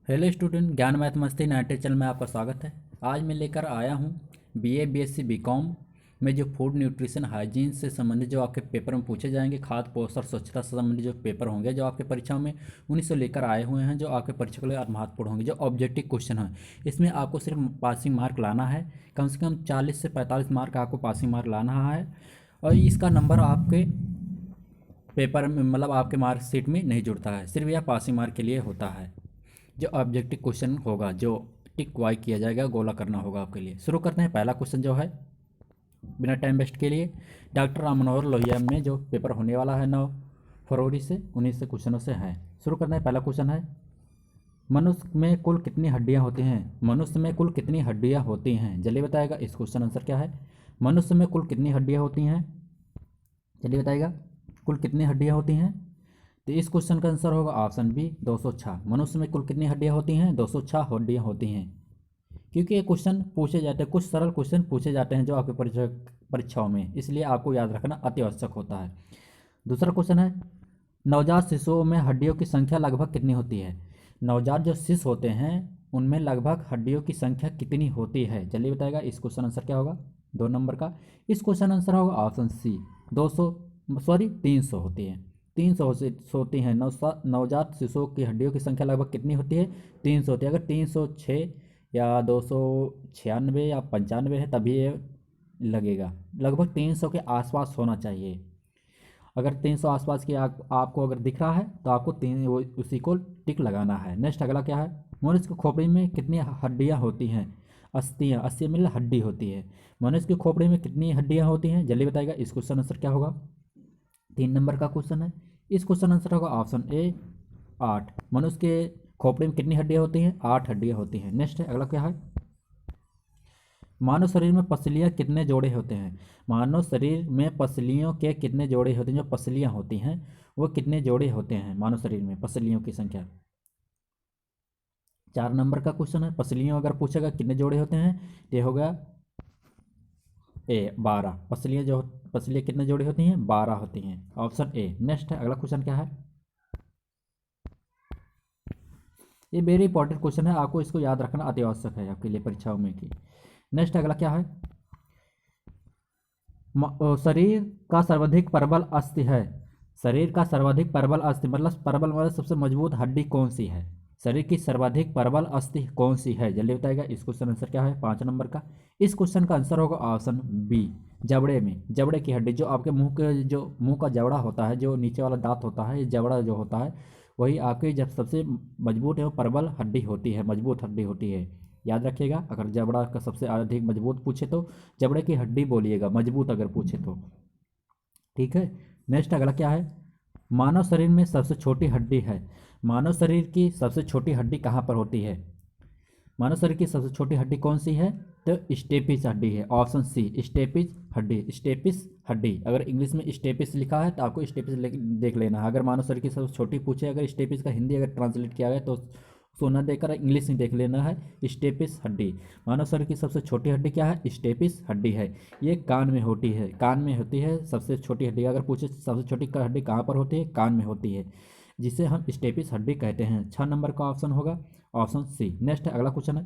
Hello student, ज्ञान math मस्ती 90 channel में आपका स्वागत है। आज मैं लेकर आया हूँ बीए बीएससी बीकॉम में जो फूड न्यूट्रिशन हाइजीन से संबंधित जो आपके पेपर में पूछे जाएंगे, खाद्य पोषण स्वच्छता से संबंधित जो पेपर होंगे जो आपके परीक्षा में, उन्हीं से लेकर आए हुए हैं जो आपके परीक्षा के लिए महत्वपूर्ण होंगे। जो ऑब्जेक्टिव क्वेश्चन है इसमें आपको सिर्फ पासिंग मार्क लाना है। कम से कम 40 से 45 मार्क आपको पासिंग मार्क लाना है और इसका नंबर आपके पेपर में मतलब आपके मार्कशीट में नहीं जुड़ता है, सिर्फ यह पासिंग मार्क के लिए होता है। जो ऑब्जेक्टिव क्वेश्चन होगा जो टिक वाई किया जाएगा, गोला करना होगा आपके लिए। शुरू करते हैं। पहला क्वेश्चन जो है बिना टाइम वेस्ट के लिए, डॉक्टर राम मनोहर लोहिया में जो पेपर होने वाला है 9 फरवरी से 19 क्वेश्चनों से है। शुरू करते हैं। पहला क्वेश्चन है, मनुष्य में कुल कितनी हड्डियां होती हैं? मनुष्य में कुल कितनी हड्डियां होती हैं? जल्दी बताएगा। इस क्वेश्चन आंसर क्या है? मनुष्य में कुल कितनी हड्डियां होती हैं? जल्दी बताएगा। कुल कितनी हड्डियां होती हैं? तो इस क्वेश्चन का आंसर होगा ऑप्शन बी 206। मनुष्य में कुल कितनी हड्डियां होती हैं? 206 हड्डियां होती हैं। क्योंकि ये क्वेश्चन पूछे जाते हैं, कुछ सरल क्वेश्चन पूछे जाते हैं जो आपके परीक्षाओं में, इसलिए आपको याद रखना अति आवश्यक होता है। दूसरा क्वेश्चन है, नवजात शिशुओं में हड्डियों की संख्या लगभग कितनी होती है? नवजात जो शिशु होते हैं उनमें लगभग हड्डियों की संख्या कितनी होती है? जल्दी बताएगा। इस क्वेश्चन आंसर क्या होगा? 2 नंबर का। इस क्वेश्चन आंसर होगा ऑप्शन सी 300 होती है। 300 होती हैं। नवजात शिशुओं की हड्डियों की संख्या लगभग कितनी होती है? 300 होती है। अगर 306 या 296 या 95 है तभी ये लगेगा। लगभग 300 के आसपास होना चाहिए। अगर 300 आसपास की आपको अगर दिख रहा है तो आपको उसी को टिक लगाना है। नेक्स्ट अगला क्या है, मनुष्य की खोपड़ी में कितनी हड्डियां होती हैं? अस्थियां, अस्थियां मतलब हड्डी होती है। मनुष्य की खोपड़ी में कितनी हड्डियां होती हैं? जल्दी बताएगा। इस क्वेश्चन आंसर क्या होगा? 3 नंबर का क्वेश्चन है। इस क्वेश्चन आंसर होगा ऑप्शन ए 8। मनुष्य के खोपड़ी में कितनी हड्डियां होती हैं? 8 हड्डियां होती हैं। नेक्स्ट है अगला क्या है, मानव शरीर में पसलियाँ कितने जोड़े होते हैं? मानव शरीर में पसलियों के कितने जोड़े होते हैं? जो पसलियाँ होती हैं वो कितने जोड़े होते हैं मानव शरीर में? पसलियों की संख्या। 4 नंबर का क्वेश्चन है, पसलियों अगर पूछेगा कितने जोड़े होते हैं, ये होगा ए 12। पसलियाँ कितने जोड़े होती हैं? 12 होती हैं। Option A. नेक्स्ट है अगला क्वेश्चन क्या है, ये वेरी इंपॉर्टेंट क्वेश्चन है, आपको इसको याद रखना अति आवश्यक है आपके लिए परीक्षाओं में की। नेक्स्ट अगला क्या है, शरीर का सर्वाधिक प्रबल अस्थि है। शरीर का सर्वाधिक प्रबल अस्थि मतलब प्रबल मतलब सबसे मजबूत हड्डी कौन सी है? शरीर की सर्वाधिक प्रबल अस्थि कौन सी है? जल्दी बताएगा। इस क्वेश्चन आंसर क्या है? 5 नंबर का। इस क्वेश्चन का आंसर होगा ऑप्शन बी जबड़े में। जबड़े की हड्डी, जो आपके मुंह का जबड़ा होता है, जो नीचे वाला दांत होता है, ये जबड़ा जो होता है वही आपकी जब सबसे मजबूत एवं प्रबल हड्डी होती है, मजबूत हड्डी होती है। याद रखिएगा। अगर जबड़ा का सबसे अधिक मजबूत पूछे तो जबड़े की हड्डी बोलिएगा, मजबूत अगर पूछे तो। ठीक है। नेक्स्ट अगला क्या है, मानव शरीर में सबसे छोटी हड्डी है। मानव शरीर की सबसे छोटी हड्डी कहाँ पर होती है? मानव शरीर की सबसे छोटी हड्डी कौन सी है? तो स्टेपिस हड्डी है। ऑप्शन सी स्टेपिस हड्डी। स्टेपिस हड्डी, अगर इंग्लिश में स्टेपिस लिखा है तो आपको स्टेपिस देख लेना है। अगर मानव शरीर की सबसे छोटी पूछे, अगर स्टेपिस का हिंदी अगर ट्रांसलेट किया गया तो सोना देकर इंग्लिश में देख लेना है स्टेपिस हड्डी। मानव शरीर की सबसे छोटी हड्डी क्या है? स्टेपिस हड्डी है। ये कान में होती है, कान में होती है सबसे छोटी हड्डी। अगर पूछे सबसे छोटी हड्डी कहाँ पर होती है? कान में होती है, जिसे हम स्टेपिस हड्डी कहते हैं। 6 नंबर का ऑप्शन होगा ऑप्शन सी। नेक्स्ट अगला क्वेश्चन है,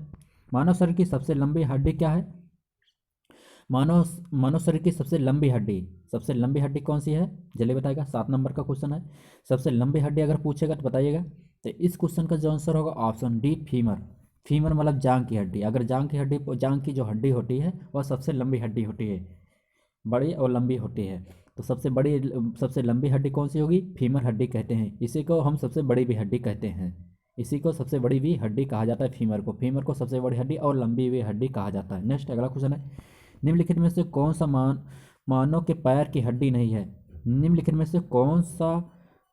मानव शरीर की सबसे लंबी हड्डी क्या है? मानव मानव शरीर की सबसे लंबी हड्डी कौन सी है? जल्दी बताएगा। 7 नंबर का क्वेश्चन है। सबसे लंबी हड्डी अगर पूछेगा तो बताइएगा। तो इस क्वेश्चन का जो आंसर होगा ऑप्शन डी फीमर। फीमर मतलब जांग की हड्डी। अगर जांग की जो हड्डी होती है वह सबसे लंबी हड्डी होती है, बड़ी और लंबी होती है। तो सबसे लंबी हड्डी कौन सी होगी? फीमर हड्डी कहते हैं। इसी को हम सबसे बड़ी भी हड्डी कहते हैं। इसी को सबसे बड़ी भी हड्डी कहा जाता है, फीमर को सबसे बड़ी हड्डी और लंबी भी हड्डी कहा जाता है। नेक्स्ट अगला क्वेश्चन है, निम्नलिखित में से कौन सा मानव के पैर की हड्डी नहीं है? निम्नलिखित में से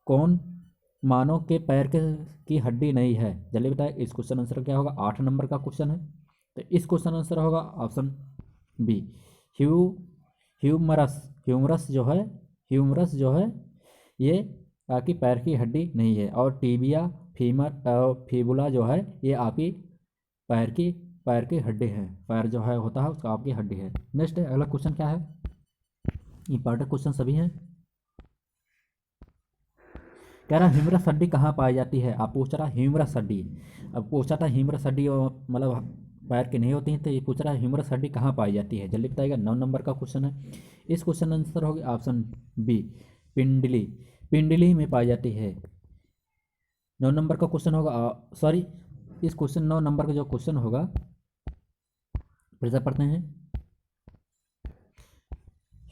कौन मानव के पैर की हड्डी नहीं है? जल्दी बताए। इस क्वेश्चन आंसर क्या होगा? 8 नंबर का क्वेश्चन है। तो इस क्वेश्चन आंसर होगा ऑप्शन बी ह्यू ह्यूमरस। ह्यूमरस जो है ये आपकी पैर की हड्डी नहीं है। और टीबिया, फीमर और फीबुला जो है ये आपकी पैर की हड्डी है। पैर जो है होता है उसका आपकी हड्डी है। नेक्स्ट अगला क्वेश्चन क्या है, इंपॉर्टेंट क्वेश्चन सभी हैं। कह रहा ह्यूमरस हड्डी कहाँ पाई जाती है, आप पूछ रहा ह्यूमरस हड्डी। अब पूछा था ह्यूमरस हड्डी मतलब पैर की नहीं होती है, तो ये पूछ रहा है ह्यूमरस हड्डी कहाँ पाई जाती है, जल्दी बताएगा। 9 नंबर का क्वेश्चन है। इस क्वेश्चन आंसर होगा ऑप्शन बी, पिंडली। पिंडली में पाई जाती है। 9 नंबर का क्वेश्चन होगा, सॉरी, इस क्वेश्चन 9 नंबर का जो क्वेश्चन होगा फिर से पढ़ते हैं।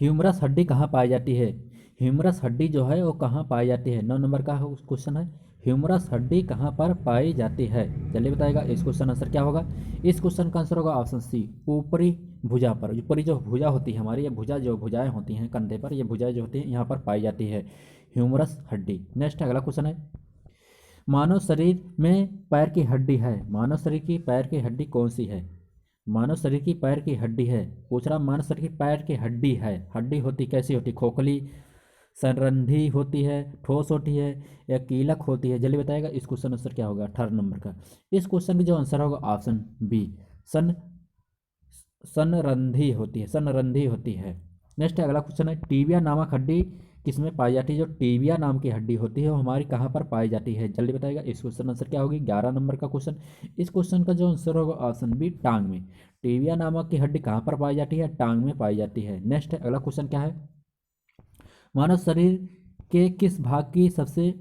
ह्यूमरस हड्डी कहाँ पाई जाती है, ह्यूमरस हड्डी जो है वो कहाँ पाई जाती है। 9 नंबर का क्वेश्चन है, ह्यूमरस हड्डी कहाँ पर पाई जाती है, चलिए बताएगा। इस क्वेश्चन आंसर क्या होगा, इस क्वेश्चन का आंसर होगा ऑप्शन सी, ऊपरी भुजा पर। ऊपरी जो भुजा होती है हमारी, ये भुजा जो भुजाएं होती हैं कंधे पर, ये भुजाएं जो होती हैं यहाँ पर पाई जाती है ह्यूमरस हड्डी। नेक्स्ट अगला क्वेश्चन है, मानव शरीर में पैर की हड्डी है, मानव शरीर की पैर की हड्डी कौन सी है। मानव शरीर की पैर की हड्डी है, पूछ रहा मानव शरीर की पैर की हड्डी है, हड्डी होती कैसी होती, खोखली, संरंधी होती है, ठोस होती है, या कीलक होती है, जल्दी बताएगा। इस क्वेश्चन आंसर क्या होगा 18 नंबर का। इस क्वेश्चन का जो आंसर होगा ऑप्शन बी, सन संरंधी होती है, संरंधी होती है। नेक्स्ट अगला क्वेश्चन है, टीबिया नामक हड्डी किसमें पाई जाती है, जो टीबिया नाम की हड्डी होती है वो हमारी कहाँ पर पाई जाती है, जल्दी बताएगा। इस क्वेश्चन आंसर क्या होगी 11 नंबर का क्वेश्चन। इस क्वेश्चन का जो आंसर होगा ऑप्शन बी, टांग में। टीबिया नामक की हड्डी कहाँ पर पाई जाती है, टांग में पाई जाती है। नेक्स्ट अगला क्वेश्चन क्या है, मानव शरीर के किस भाग की सबसे,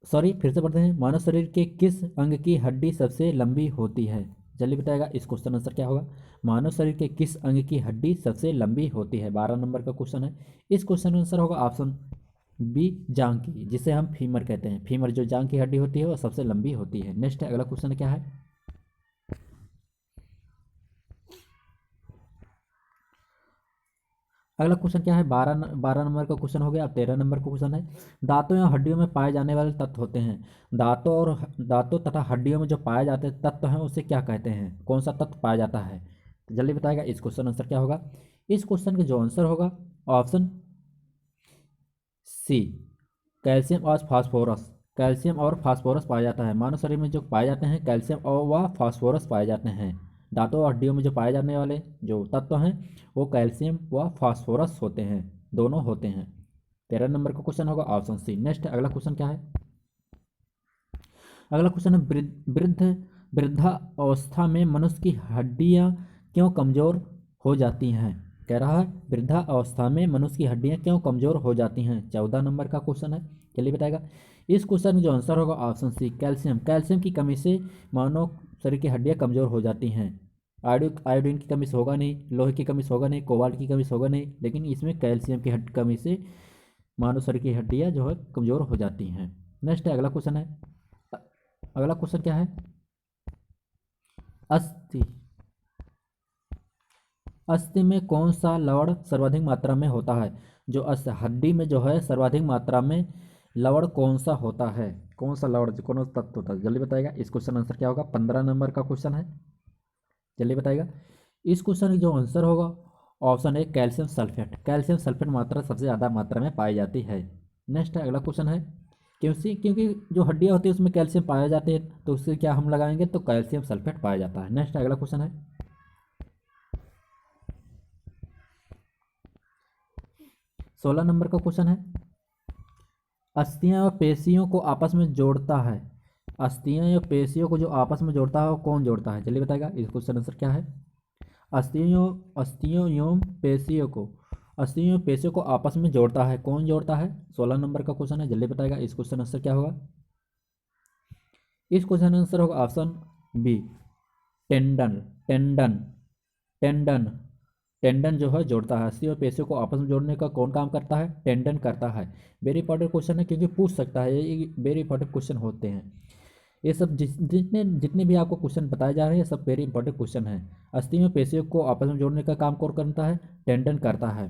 सॉरी फिर से पढ़ते हैं, मानव शरीर के किस अंग की हड्डी सबसे लंबी होती है, जल्दी बताएगा। इस क्वेश्चन आंसर क्या होगा, मानव शरीर के किस अंग की हड्डी सबसे लंबी होती है, 12 नंबर का क्वेश्चन है। इस क्वेश्चन का आंसर होगा ऑप्शन बी, जांग की, जिसे हम फीमर कहते हैं। फीमर जो जांग की हड्डी होती है वो सबसे लंबी होती है। नेक्स्ट अगला क्वेश्चन क्या है, अगला क्वेश्चन क्या है, 12 नंबर का क्वेश्चन हो गया। अब 13 नंबर का क्वेश्चन है, दांतों या हड्डियों में पाए जाने वाले तत्व होते हैं, दांतों तथा हड्डियों में जो पाए जाते हैं तत्व हैं उसे क्या कहते हैं, कौन सा तत्व पाया जाता है, तो जल्दी बताएगा। इस क्वेश्चन आंसर क्या होगा, इस क्वेश्चन का जो आंसर होगा ऑप्शन सी, कैल्शियम और फास्फोरस। कैल्शियम और फास्फोरस पाया जाता है, मानव शरीर में जो पाए जाते हैं कैल्शियम और व फास्फोरस पाए जाते हैं। दांतों और हड्डियों में जो पाए जाने वाले जो तत्व हैं वो कैल्शियम व फास्फोरस होते हैं, दोनों होते हैं। 13 नंबर का क्वेश्चन होगा ऑप्शन सी। नेक्स्ट अगला क्वेश्चन क्या है, अगला क्वेश्चन है, वृद्धावस्था में मनुष्य की हड्डियां क्यों कमजोर हो जाती हैं, कह रहा है वृद्धावस्था में मनुष्य की हड्डियां क्यों कमजोर हो जाती हैं। 14 नंबर का क्वेश्चन है, चलिए बताएगा। इस क्वेश्चन का जो आंसर होगा ऑप्शन सी, कैल्शियम। कैल्शियम की कमी से मानव शरीर की हड्डियां कमजोर हो जाती हैं। आयोडीन की कमी से होगा नहीं, लोहे की कमी से होगा नहीं, कोबाल्ट की कमी से होगा नहीं, लेकिन इसमें कैल्शियम की कमी से मानव शरीर की हड्डियां जो है कमजोर हो जाती हैं। नेक्स्ट अगला क्वेश्चन है, अगला क्वेश्चन क्या है, अस्थि। अस्थि में कौन सा लवण सर्वाधिक मात्रा में होता है, जो हड्डी में जो है सर्वाधिक मात्रा में लवण कौन सा होता है, कौन सा लवण कौन सा तत्व होता है, जल्दी बताएगा। इस क्वेश्चन आंसर क्या होगा, 15 नंबर का क्वेश्चन है, जल्दी बताएगा। इस क्वेश्चन का जो आंसर होगा ऑप्शन है कैल्शियम सल्फेट। कैल्शियम सल्फेट मात्रा सबसे ज़्यादा मात्रा में पाई जाती है। नेक्स्ट अगला क्वेश्चन है, क्योंकि जो हड्डियाँ होती है उसमें कैल्शियम पाया जाते हैं तो उससे क्या हम लगाएंगे, तो कैल्शियम सल्फेट पाया जाता है। नेक्स्ट अगला क्वेश्चन है, 16 नंबर का क्वेश्चन है, अस्थियां और पेशियों को आपस में जोड़ता है, अस्थियां या पेशियों को जो आपस में जोड़ता है वो कौन जोड़ता है, जल्दी बताएगा। इस क्वेश्चन आंसर क्या है, अस्थियों एवं पेशियों को, अस्थियों एवं पेशियों को आपस में जोड़ता है, कौन जोड़ता है, 16 नंबर का क्वेश्चन है, जल्दी बताएगा। इस क्वेश्चन आंसर क्या होगा, इस क्वेश्चन आंसर होगा option B, tendon. Tendon tendon tendon जो है जोड़ता है, अस्थियों और पेशियों को आपस में जोड़ने का कौन काम करता है, टेंडन करता है। वेरी इंपॉर्टेंट क्वेश्चन है क्योंकि पूछ सकता है, ये वेरी इंपॉर्टेंट क्वेश्चन होते हैं ये सब। जितने जितने भी आपको क्वेश्चन बताए जा रहे हैं सब वेरी इंपॉर्टेंट क्वेश्चन है। अस्थियों और पेशियों को आपस में जोड़ने का काम कौन करता है, टेंडन करता है।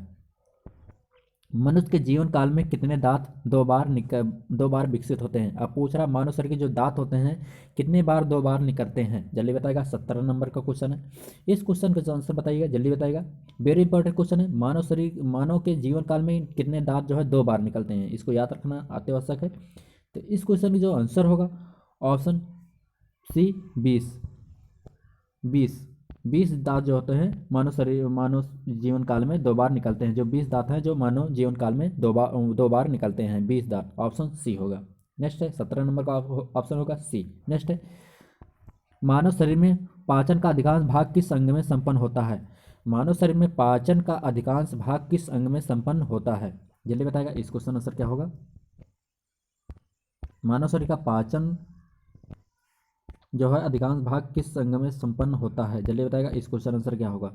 मनुष्य के जीवन काल में कितने दांत दो बार विकसित होते हैं, अब पूछ रहा मानव शरीर के जो दांत होते हैं कितने बार 2 बार निकलते हैं, जल्दी बताएगा। 17 नंबर का क्वेश्चन है, इस क्वेश्चन का आंसर बताइएगा, जल्दी बताएगा। वेरी इंपॉर्टेंट क्वेश्चन है, मानव के जीवन काल में कितने दांत जो है 2 बार निकलते हैं, इसको याद रखना अत्यावश्यक है। तो इस क्वेश्चन का जो आंसर होगा ऑप्शन सी, 20। 20 दांत जो होते हैं मानव जीवन काल में 2 बार निकलते हैं, जो 20 दांत हैं जो मानव जीवन काल में दो बार निकलते हैं, 20 दांत, ऑप्शन सी होगा। नेक्स्ट है 17 नंबर का ऑप्शन होगा सी। नेक्स्ट है मानव शरीर में पाचन का अधिकांश भाग किस अंग में संपन्न होता है? मानव शरीर में पाचन का अधिकांश भाग किस अंग में संपन्न होता है? जल्दी बताएगा, इस क्वेश्चन आंसर क्या होगा? मानव शरीर का पाचन जो है अधिकांश भाग किस अंग में संपन्न होता है? जल्दी बताएगा, इस क्वेश्चन आंसर क्या होगा?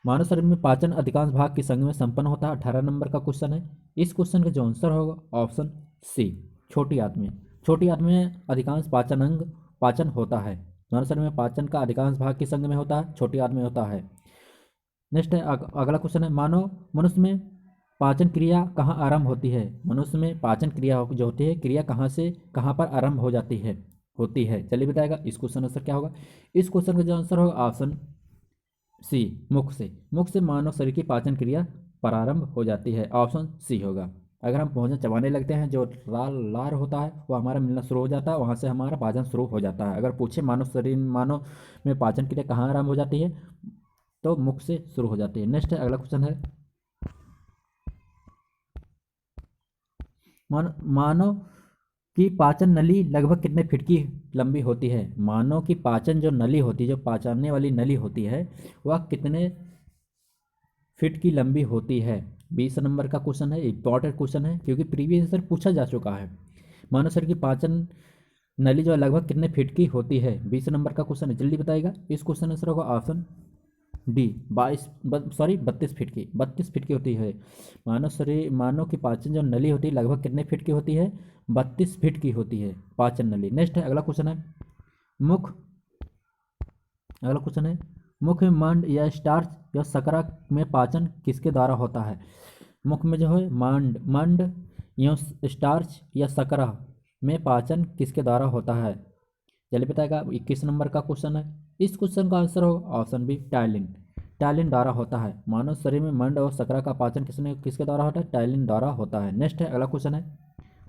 मानव शरीर में पाचन अधिकांश भाग किस अंग में संपन्न होता है? 18 नंबर का क्वेश्चन है। इस क्वेश्चन का जो आंसर होगा ऑप्शन सी, छोटी आंत में। छोटी आंत में अधिकांश पाचन होता है। मानव शरीर में पाचन का अधिकांश भाग किस अंग में होता है? छोटी आंत में होता है। नेक्स्ट है अगला क्वेश्चन है मनुष्य में पाचन क्रिया कहाँ आरंभ होती है? मनुष्य में पाचन क्रिया जो होती है, क्रिया कहाँ से कहाँ पर आरंभ हो जाती है होती है? चलिए बताएगा, इस क्वेश्चन आंसर क्या होगा? इस क्वेश्चन का जो आंसर होगा ऑप्शन सी, मुख से। मुख से मानव शरीर की पाचन क्रिया प्रारंभ हो जाती है, ऑप्शन सी होगा। अगर हम भोजन चबाने लगते हैं, जो लार होता है वो हमारा मिलना शुरू हो जाता है, वहाँ से हमारा पाचन शुरू हो जाता है। अगर पूछे मानव में पाचन क्रिया कहाँ आरंभ हो जाती है, तो मुख से शुरू हो जाती है। नेक्स्ट है अगला क्वेश्चन है मानव की पाचन नली लगभग कितने फीट की लंबी होती है? मानव की पाचन जो नली होती है, जो पाचने वाली नली होती है, वह कितने फीट की लंबी होती है? 20 नंबर का क्वेश्चन है, इंपॉर्टेंट क्वेश्चन है क्योंकि प्रीवियस ईयर पूछा जा चुका है। मानव शरीर की पाचन नली जो है लगभग कितने फीट की होती है? 20 नंबर का क्वेश्चन है, जल्दी बताइएगा। इस क्वेश्चन आंसर होगा ऑप्शन डी, 32 फीट की। 32 फीट की होती है मानव की पाचन जो नली होती है लगभग कितने फीट की होती है? 32 फीट की होती है पाचन नली। नेक्स्ट है अगला क्वेश्चन है मुख अगला क्वेश्चन है मुख में मंड या स्टार्च या शकरा में पाचन किसके द्वारा होता है? मुख में जो है मंड या स्टार्च या शकरा में पाचन किसके द्वारा होता है? चलिए बताएगा, 21 नंबर का क्वेश्चन है। इस क्वेश्चन का आंसर होगा ऑप्शन बी, टाइलिन द्वारा होता है। मानव शरीर में मंड और शकरा का पाचन किसके द्वारा होता है? टाइलिन द्वारा होता है। नेक्स्ट है अगला क्वेश्चन है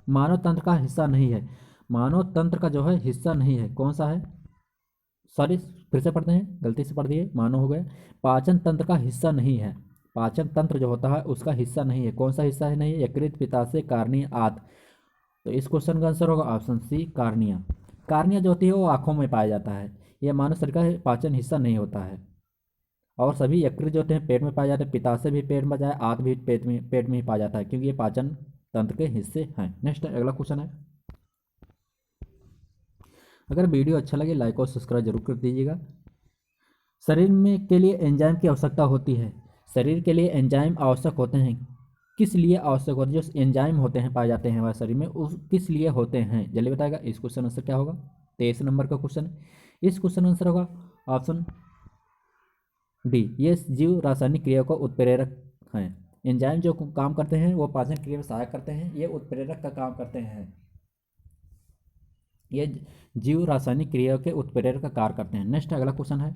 मानव तंत्र का हिस्सा नहीं है। मानव तंत्र का जो है हिस्सा नहीं है, कौन सा है? सॉरी, फिर से पढ़ते हैं, गलती से पढ़ दिए, मानव हो गए। पाचन तंत्र का हिस्सा नहीं है। पाचन तंत्र जो होता है उसका हिस्सा नहीं है, कौन सा हिस्सा है? नहीं है, यकृत, पित्ताशय, कार्निया, आंत। तो इस क्वेश्चन का आंसर होगा ऑप्शन सी, कार्निया। कार्निया जो होती है वो आंखों में पाया जाता है। यह मानव शरीर का पाचन हिस्सा नहीं होता है। और सभी यकृत जो होते हैं पेट में पाए जाते हैं, पित्ताशय भी पेट में जाए, आंत भी पेट में ही पाया जाता है, क्योंकि ये पाचन तंत्र के हिस्से हैं। नेक्स्ट अगला क्वेश्चन है, अगर वीडियो अच्छा लगे लाइक और सब्सक्राइब जरूर कर दीजिएगा। शरीर में के लिए एंजाइम की आवश्यकता होती है। शरीर के लिए एंजाइम आवश्यक होते हैं, किस लिए आवश्यक होते हैं? जो एंजाइम होते हैं पाए जाते हैं हमारे शरीर में, उस किस लिए होते हैं? जल्दी बताएगा, इस क्वेश्चन आंसर क्या होगा? 23 नंबर का क्वेश्चन है। इस क्वेश्चन आंसर होगा ऑप्शन डी, ये जीव रासायनिक क्रिया को उत्प्रेरक हैं। एंजाइम जो काम करते हैं वो पाचन क्रिया में सहायक करते हैं, ये उत्प्रेरक का काम करते हैं। ये जीव रासायनिक क्रिया के उत्प्रेरक का कार्य करते हैं। नेक्स्ट अगला क्वेश्चन है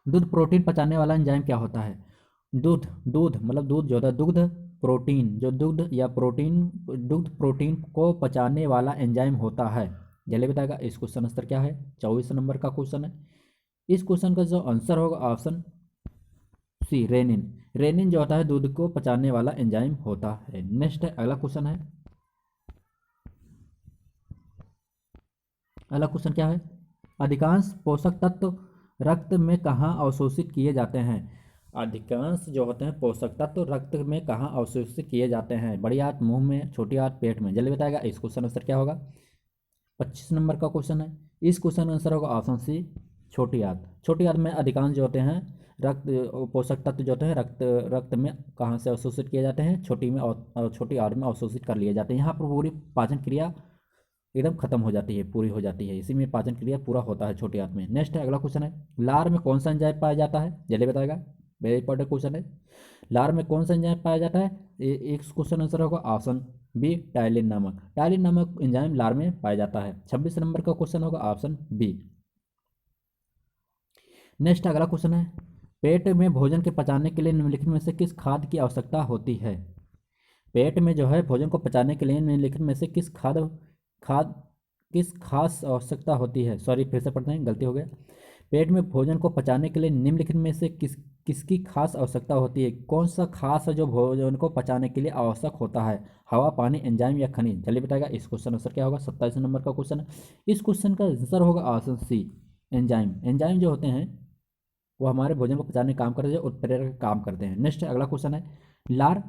दूध प्रोटीन पचाने वाला एंजाइम क्या होता है? दूध मतलब दूध जो होता है, दुग्ध प्रोटीन, जो दुग्ध प्रोटीन को पचाने वाला एंजाइम होता है। जल्दी बताएगा, इस क्वेश्चन आंसर क्या है? 24 नंबर का क्वेश्चन है। इस क्वेश्चन का जो आंसर होगा ऑप्शन सी, रेनिन। रेनिन जो होता है दूध को पचाने वाला एंजाइम होता है। नेक्स्ट अगला क्वेश्चन है, अगला क्वेश्चन क्या है? अधिकांश पोषक तत्व रक्त में कहाँ अवशोषित किए जाते हैं? अधिकांश जो होते हैं पोषक तत्व रक्त में कहाँ अवशोषित किए जाते हैं? बड़ी आंत, मुंह में, छोटी आंत, पेट में। जल्दी बताएगा, इस क्वेश्चन आंसर क्या होगा? 25 नंबर का क्वेश्चन है। इस क्वेश्चन आंसर होगा ऑप्शन सी, छोटी आंत। छोटी आंत में अधिकांश जो होते हैं रक्त पोषक तत्व जो होते हैं रक्त में कहाँ से अवशोषित किए जाते हैं? छोटी आंत में अवशोषित कर लिए जाते हैं। यहाँ पर पूरी पाचन क्रिया एकदम खत्म हो जाती है, पूरी हो जाती है, इसी में पाचन क्रिया पूरा होता है छोटी आंत में। नेक्स्ट है अगला क्वेश्चन है, लार में कौन सा एंजाइम पाया जाता है? जल्दी बताएगा, वेरी इंपॉर्टेंट क्वेश्चन है। लार में कौन सा एंजाइम पाया जाता है? एक क्वेश्चन आंसर होगा ऑप्शन बी, टाइलिन नामक एंजाइम लार में पाया जाता है। 26 नंबर का क्वेश्चन होगा ऑप्शन बी। नेक्स्ट अगला क्वेश्चन है, पेट में भोजन के पचाने के लिए निम्नलिखित में से किस खाद्य की आवश्यकता होती है? पेट में जो है भोजन को पचाने के लिए निम्नलिखित में से खाद किस खास आवश्यकता होती है? सॉरी, फिर से पढ़ते हैं, गलती हो गया। पेट में भोजन को पचाने के लिए निम्नलिखित में से किसकी खास आवश्यकता होती है? कौन सा खास है जो भोजन को पचाने के लिए आवश्यक होता है? हवा, पानी, एंजाइम या खनिज? जल्दी बताएगा। इस क्वेश्चन आंसर क्या होगा? 27 नंबर का क्वेश्चन है। इस क्वेश्चन का आंसर होगा ऑप्शन सी, एंजाइम। एंजाइम जो होते हैं वो हमारे भोजन को पचाने का काम करते हैं, उत्प्रेरक का काम करते हैं। नेक्स्ट अगला क्वेश्चन है, लार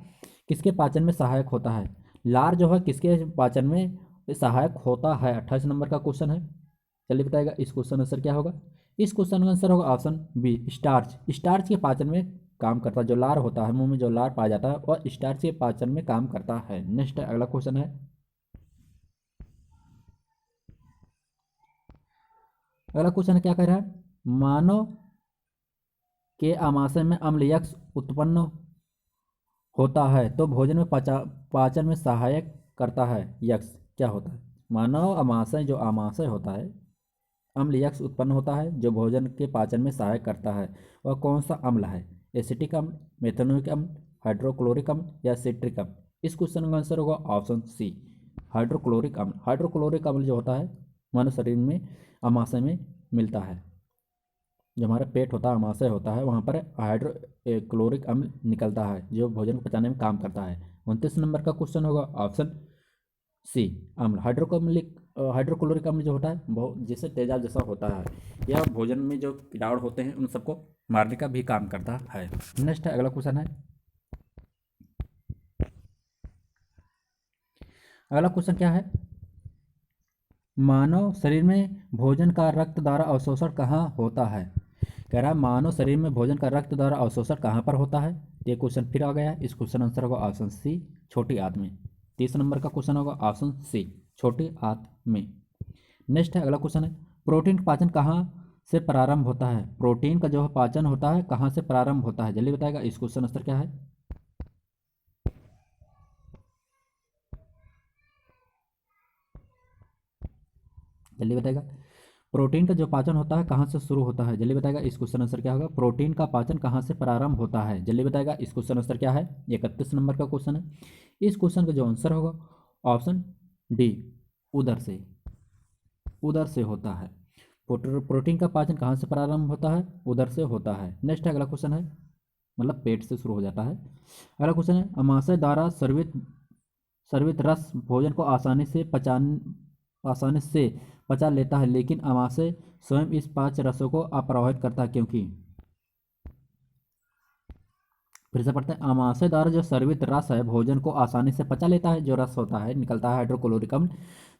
किसके पाचन में सहायक होता है? लार जो है किसके पाचन में सहायक होता है? 28 नंबर का क्वेश्चन है। चलिए बताएगा। इस क्वेश्चन आंसर क्या होगा? इस क्वेश्चन का आंसर होगा ऑप्शन बी, स्टार्च। स्टार्च के पाचन में काम करता है। जो लार होता है, मुंह में जो लार पाया जाता है और स्टार्च के पाचन में काम करता है। नेक्स्ट अगला क्वेश्चन है, अगला क्वेश्चन है क्या कह रहा है? मानव के आमाशय में अम्ल यक्ष उत्पन्न होता है तो भोजन में पाचन में सहायक करता है यक्ष क्या होता है? मानव आमाशय, जो आमाशय होता है, अम्ल यक्ष उत्पन्न होता है जो भोजन के पाचन में सहायक करता है। वह कौन सा अम्ल है? एसिटिक अम्ल, मेथनोइक अम्ल, हाइड्रोक्लोरिक अम्ल या सिट्रिक अम्ल? इस क्वेश्चन का आंसर होगा ऑप्शन सी, हाइड्रोक्लोरिक अम्ल। हाइड्रोक्लोरिक अम्ल जो होता है मानव शरीर में आमाशय में मिलता है। जो हमारा पेट होता है, आमाशय होता है, वहाँ पर हाइड्रोक्लोरिक अम्ल निकलता है जो भोजन को पचाने में काम करता है। 29 नंबर का क्वेश्चन होगा ऑप्शन सी, अम्ल। हाइड्रोक्लोरिक अम्ल जो होता है वो जैसे तेजाब जैसा होता है, यह भोजन में जो कीटाणु होते हैं उन सबको मारने का भी काम करता है। नेक्स्ट अगला क्वेश्चन है, अगला क्वेश्चन क्या है? मानव शरीर में भोजन का रक्त द्वारा अवशोषण कहाँ होता है? कह रहा है मानव शरीर में भोजन का रक्त द्वारा अवशोषण कहाँ पर होता है? ये क्वेश्चन फिर आ गया। इस क्वेश्चन आंसर होगा ऑप्शन सी, छोटी आंत में। 30 नंबर का क्वेश्चन होगा ऑप्शन सी, छोटी आंत में। नेक्स्ट है अगला क्वेश्चन है, प्रोटीन का पाचन कहाँ से प्रारंभ होता है? प्रोटीन का जो पाचन होता है कहाँ से प्रारंभ होता है? जल्दी बताएगा। इस क्वेश्चन आंसर क्या है? जल्दी बताएगा। प्रोटीन का जो पाचन होता है कहाँ से शुरू होता है? जल्दी बताएगा। इस क्वेश्चन आंसर क्या होगा? प्रोटीन का पाचन कहाँ से प्रारंभ होता है? जल्दी बताएगा। इस क्वेश्चन आंसर क्या है? 31 नंबर का क्वेश्चन है। इस क्वेश्चन का जो आंसर होगा ऑप्शन डी, उदर से। उदर से होता है। प्रोटीन का पाचन कहाँ से प्रारंभ होता है? उदर से होता है। नेक्स्ट अगला क्वेश्चन है, मतलब पेट से शुरू हो जाता है। अगला क्वेश्चन है, अमाशय द्वारा स्रवित स्रवित रस भोजन को आसानी से पचा लेता है, लेकिन अमाशय स्वयं इस पांच रसों को अप्रभावित करता है क्योंकि? फिर से पढ़ते हैं, अमाशय द्वारा जो स्रवित रस है भोजन को आसानी से पचा लेता है। जो रस होता है निकलता है हाइड्रोक्लोरिक अम्ल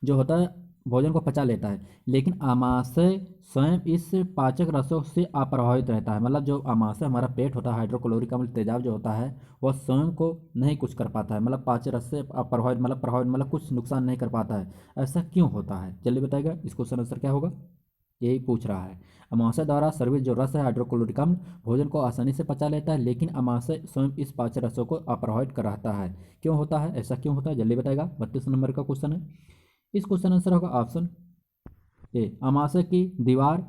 जो होता है भोजन को पचा लेता है, लेकिन अमाशय स्वयं इस पाचक रसों से अप्रभावित रहता है। मतलब जो अमाशय हमारा पेट होता है, हाइड्रोक्लोरिक अम्ल तेजाब जो होता है वह स्वयं को नहीं कुछ कर पाता है, मतलब पाचक रस से अप्रभावित, मतलब प्रभावित, मतलब कुछ नुकसान नहीं कर पाता है। ऐसा क्यों होता है? जल्दी बताएगा। इस क्वेश्चन आंसर क्या होगा? यही पूछ रहा है। अमाशय द्वारा स्रवित जो रस है हाइड्रोक्लोरिक अम्ल भोजन को आसानी से पचा लेता है, लेकिन अमाशय स्वयं इस पाचक रसों को अप्रभावित कर रहता है। क्यों होता है? ऐसा क्यों होता है? जल्दी बताएगा। 32 नंबर का क्वेश्चन है। इस क्वेश्चन आंसर होगा ऑप्शन ए, अमाशय की दीवार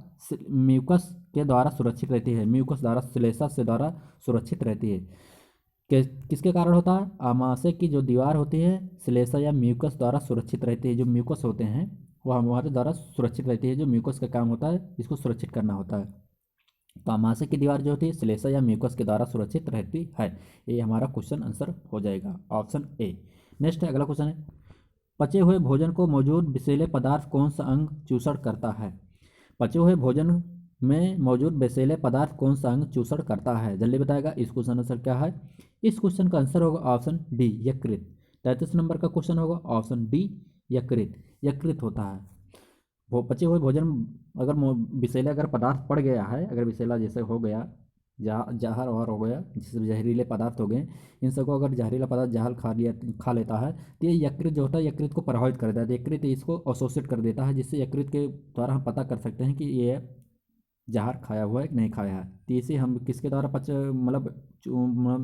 म्यूकस के द्वारा सुरक्षित रहती है। म्यूकस द्वारा, श्लेष्मा से द्वारा सुरक्षित रहती है। किसके कारण होता है? आमाशय की जो दीवार होती है श्लेष्मा या म्यूकस द्वारा सुरक्षित रहती है। जो म्यूकस होते हैं वो हमारे द्वारा सुरक्षित रहती है। जो म्यूकस का काम होता है इसको सुरक्षित करना होता है। तो आमाशय की दीवार जो होती है श्लेष्मा या म्यूकस के द्वारा सुरक्षित रहती है। ये हमारा क्वेश्चन आंसर हो जाएगा, ऑप्शन ए। नेक्स्ट अगला क्वेश्चन है, पचे हुए भोजन को मौजूद विषैले पदार्थ कौन सा अंग चूषण करता है? पचे हुए भोजन में मौजूद विषैले पदार्थ कौन सा अंग चूषण करता है? जल्दी बताएगा। इस क्वेश्चन आंसर क्या है? इस क्वेश्चन का आंसर होगा ऑप्शन डी, यकृत। 33 नंबर का क्वेश्चन होगा ऑप्शन डी, यकृत। यकृत होता है। वो पचे हुए भोजन अगर विषैला अगर पदार्थ पड़ गया है, अगर विषैला जैसे हो गया, जहर वहर हो गया, जिससे जहरीले पदार्थ हो गए, इन सबको अगर जहरीला पदार्थ जहर खा लेता है तो ये यकृत जो होता है यकृत को प्रभावित कर देता है। यकृत इसको अवशोषित कर देता है, जिससे यकृत के द्वारा हम पता कर सकते हैं कि ये जहर खाया हुआ है कि नहीं खाया है। तो इसे हम किसके द्वारा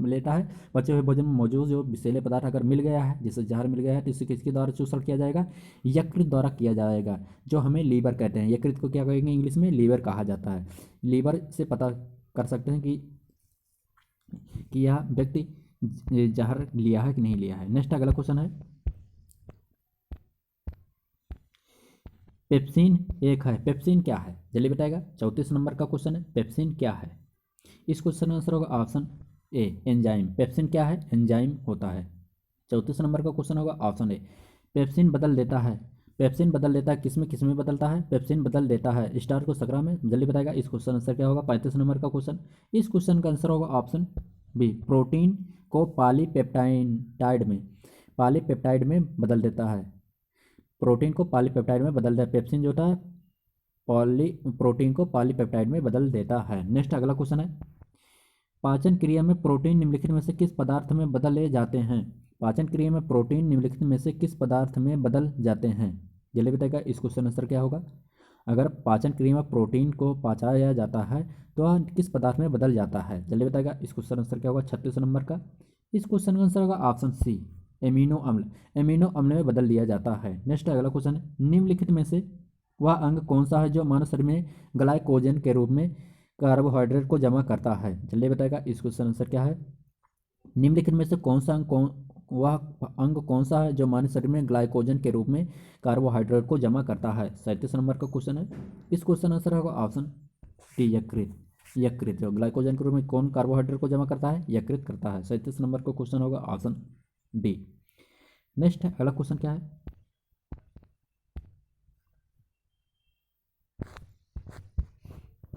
लेता है? पचे हुए भोजन में मौजूद जो विषैले पदार्थ अगर मिल गया है, जैसे जहर मिल गया है, तो इसे किसके द्वारा चूषण किया जाएगा? यकृत द्वारा किया जाएगा, जो हमें लीवर कहते हैं। यकृत को क्या कहेंगे? इंग्लिश में लीवर कहा जाता है। लीवर से पता कर सकते हैं कि यह व्यक्ति जहर लिया है कि नहीं लिया है। नेक्स्ट अगला क्वेश्चन है, पेप्सिन एक है, पेप्सिन क्या है जल्दी बताएगा। 34 नंबर का क्वेश्चन है, पेप्सिन क्या है। इस क्वेश्चन का आंसर होगा ऑप्शन ए एंजाइम। पेप्सिन क्या है, एंजाइम होता है। 34 नंबर का क्वेश्चन होगा ऑप्शन ए पेप्सिन बदल देता है। पेप्सिन बदल देता है किस में बदलता है, पेप्सिन बदल देता है स्टार को सकरा में, जल्दी बताएगा। इस क्वेश्चन आंसर क्या होगा। 35 नंबर का क्वेश्चन, इस क्वेश्चन का आंसर होगा ऑप्शन बी प्रोटीन को पॉलीपेप्टाइड में, पॉलीपेप्टाइड में बदल देता है। प्रोटीन को पॉलीपेप्टाइड में बदल देता है, पेप्सिन जो होता है पॉली प्रोटीन को पॉलीपेप्टाइड में बदल देता है। नेक्स्ट अगला क्वेश्चन है, पाचन क्रिया में प्रोटीन निम्नलिखित में से किस पदार्थ में बदले जाते हैं। पाचन क्रिया में प्रोटीन निम्नलिखित में से किस पदार्थ में बदल जाते हैं, जल्दी बताएगा। इस क्वेश्चन आंसर क्या होगा। अगर पाचन क्रिया में प्रोटीन को पचाया जाता है तो वह किस पदार्थ में बदल जाता है, जल्दी बताएगा। इस क्वेश्चन आंसर क्या होगा। 36 नंबर का, इस क्वेश्चन का आंसर होगा ऑप्शन सी एमिनो अम्ल, एमिनो अम्ल में बदल दिया जाता है। नेक्स्ट अगला क्वेश्चन है, निम्नलिखित में से वह अंग कौन सा है जो मानव शरीर में ग्लाइकोजन के रूप में कार्बोहाइड्रेट को जमा करता है, जल्दी बताएगा। इस क्वेश्चन आंसर क्या है। निम्नलिखित में से कौन सा अंग वह अंग कौन सा है जो मानव शरीर में ग्लाइकोजन के रूप में कार्बोहाइड्रेट को जमा करता है। 37 नंबर का क्वेश्चन है, इस क्वेश्चन आंसर होगा ऑप्शन डी यकृत। यकृत जो ग्लाइकोजन के रूप में कौन कार्बोहाइड्रेट को जमा करता है, यकृत करता है। 37 नंबर का क्वेश्चन होगा ऑप्शन डी। नेक्स्ट है अगला क्वेश्चन क्या है,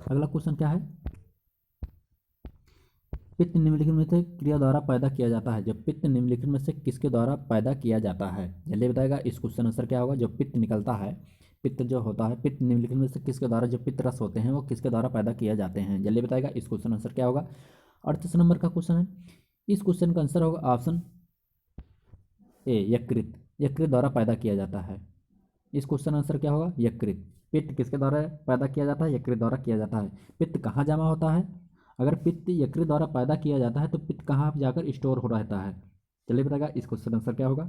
अगला क्वेश्चन क्या है। पित्त निम्नलिखित में से क्रिया द्वारा पैदा किया जाता है, जब पित्त निम्नलिखित में से किसके द्वारा पैदा किया जाता है, जल्दी बताएगा। इस क्वेश्चन आंसर क्या होगा। जो पित्त निकलता है, पित्त जो होता है, पित्त निम्नलिखित में से किसके द्वारा, जो पित्त रस होते हैं वो किसके द्वारा पैदा किया जाते हैं, जल्दी बताएगा। इस क्वेश्चन आंसर क्या होगा। 38 नंबर का क्वेश्चन है, इस क्वेश्चन का आंसर होगा ऑप्शन ए यकृत, यकृत द्वारा पैदा किया जाता है। इस क्वेश्चन आंसर क्या होगा, यकृत। पित्त किसके द्वारा पैदा किया जाता है, यकृत द्वारा किया जाता है। पित्त कहाँ जमा होता है, अगर पित्त यकृत द्वारा पैदा किया जाता है तो पित्त कहाँ जाकर स्टोर हो रहता है, चलिए बताएगा। इस क्वेश्चन आंसर क्या होगा।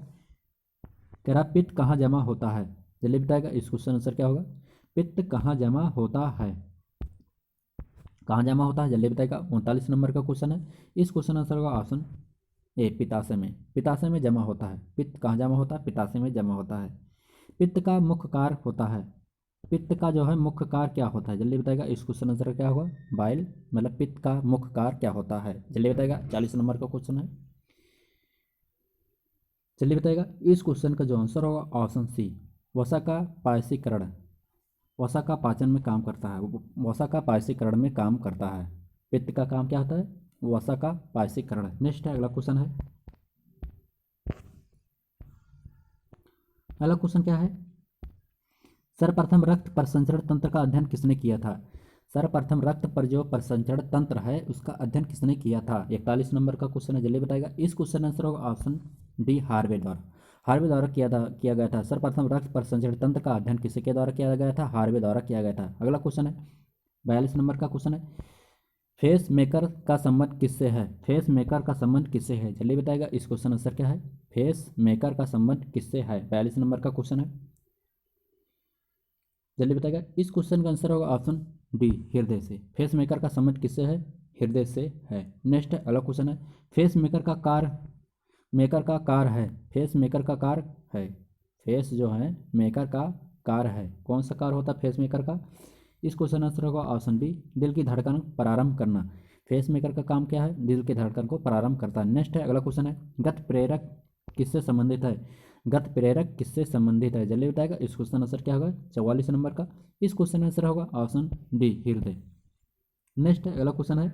कह रहा पित्त कहाँ जमा होता है, चलिए बताएगा। इस क्वेश्चन आंसर क्या होगा। पित्त कहाँ जमा होता है, कहाँ जमा होता है, जल्दी बताएगा। 39 नंबर का क्वेश्चन है, इस क्वेश्चन आंसर होगा ऑप्शन ए पित्ताशय में, पित्ताशय में जमा होता है। पित्त कहाँ जमा होता है, पित्ताशय में जमा होता है। पित्त का मुख्य कार्य होता है, पित्त का जो है मुख्य कार्य क्या होता है, जल्दी बताएगा। इस क्वेश्चन आंसर क्या होगा, बाइल, मतलब पित्त का मुख्य कार्य क्या होता है, जल्दी बताएगा। 40 नंबर का क्वेश्चन है, जल्दी बताएगा। इस क्वेश्चन का जो आंसर होगा ऑप्शन सी वसा का पायसीकरण, वसा का पाचन में काम करता है, वसा का पायसीकरण में काम करता है। पित्त का काम क्या होता है, वसा का पायसीकरण। नेक्स्ट है अगला क्वेश्चन है, अगला क्वेश्चन क्या है। सर्वप्रथम रक्त परिसंचरण तंत्र का अध्ययन किसने किया था, सर्वप्रथम रक्त पर जो परिसंचरण तंत्र है उसका अध्ययन किसने किया था। 41 नंबर का क्वेश्चन है, जल्दी बताएगा। इस क्वेश्चन आंसर होगा ऑप्शन डी हार्वे द्वारा, हार्वे द्वारा किया गया था। सर्वप्रथम रक्त परिसंचरण तंत्र का अध्ययन किसके द्वारा किया गया था, हार्वे द्वारा किया गया था। अगला क्वेश्चन है 42 नंबर का क्वेश्चन है, फेस मेकर का संबंध किससे है, फेस मेकर का संबंध किससे है, जल्दी बताएगा। इस क्वेश्चन आंसर क्या है, फेस मेकर का संबंध किससे है। 42 नंबर का क्वेश्चन है, जल्दी बताएगा। इस क्वेश्चन का आंसर होगा ऑप्शन डी हृदय से, फेस मेकर का संबंध किससे है, हृदय से है। नेक्स्ट अगला क्वेश्चन है, फेस मेकर का कार्य, मेकर का कार्य है, फेस मेकर का कार्य है, फेस जो है मेकर का कार्य है, कौन सा कार्य होता है फेस मेकर का। इस क्वेश्चन आंसर होगा ऑप्शन बी दिल की धड़कन प्रारंभ करना। फेस मेकर का काम क्या है, दिल की धड़कन को प्रारंभ करता है। नेक्स्ट है अगला क्वेश्चन है, गत प्रेरक किससे संबंधित है, गत प्रेरक किससे संबंधित है, जल्दी बताएगा। इस क्वेश्चन आंसर क्या होगा, 44 नंबर का, इस क्वेश्चन आंसर होगा ऑप्शन डी हृदय। नेक्स्ट अगला क्वेश्चन है,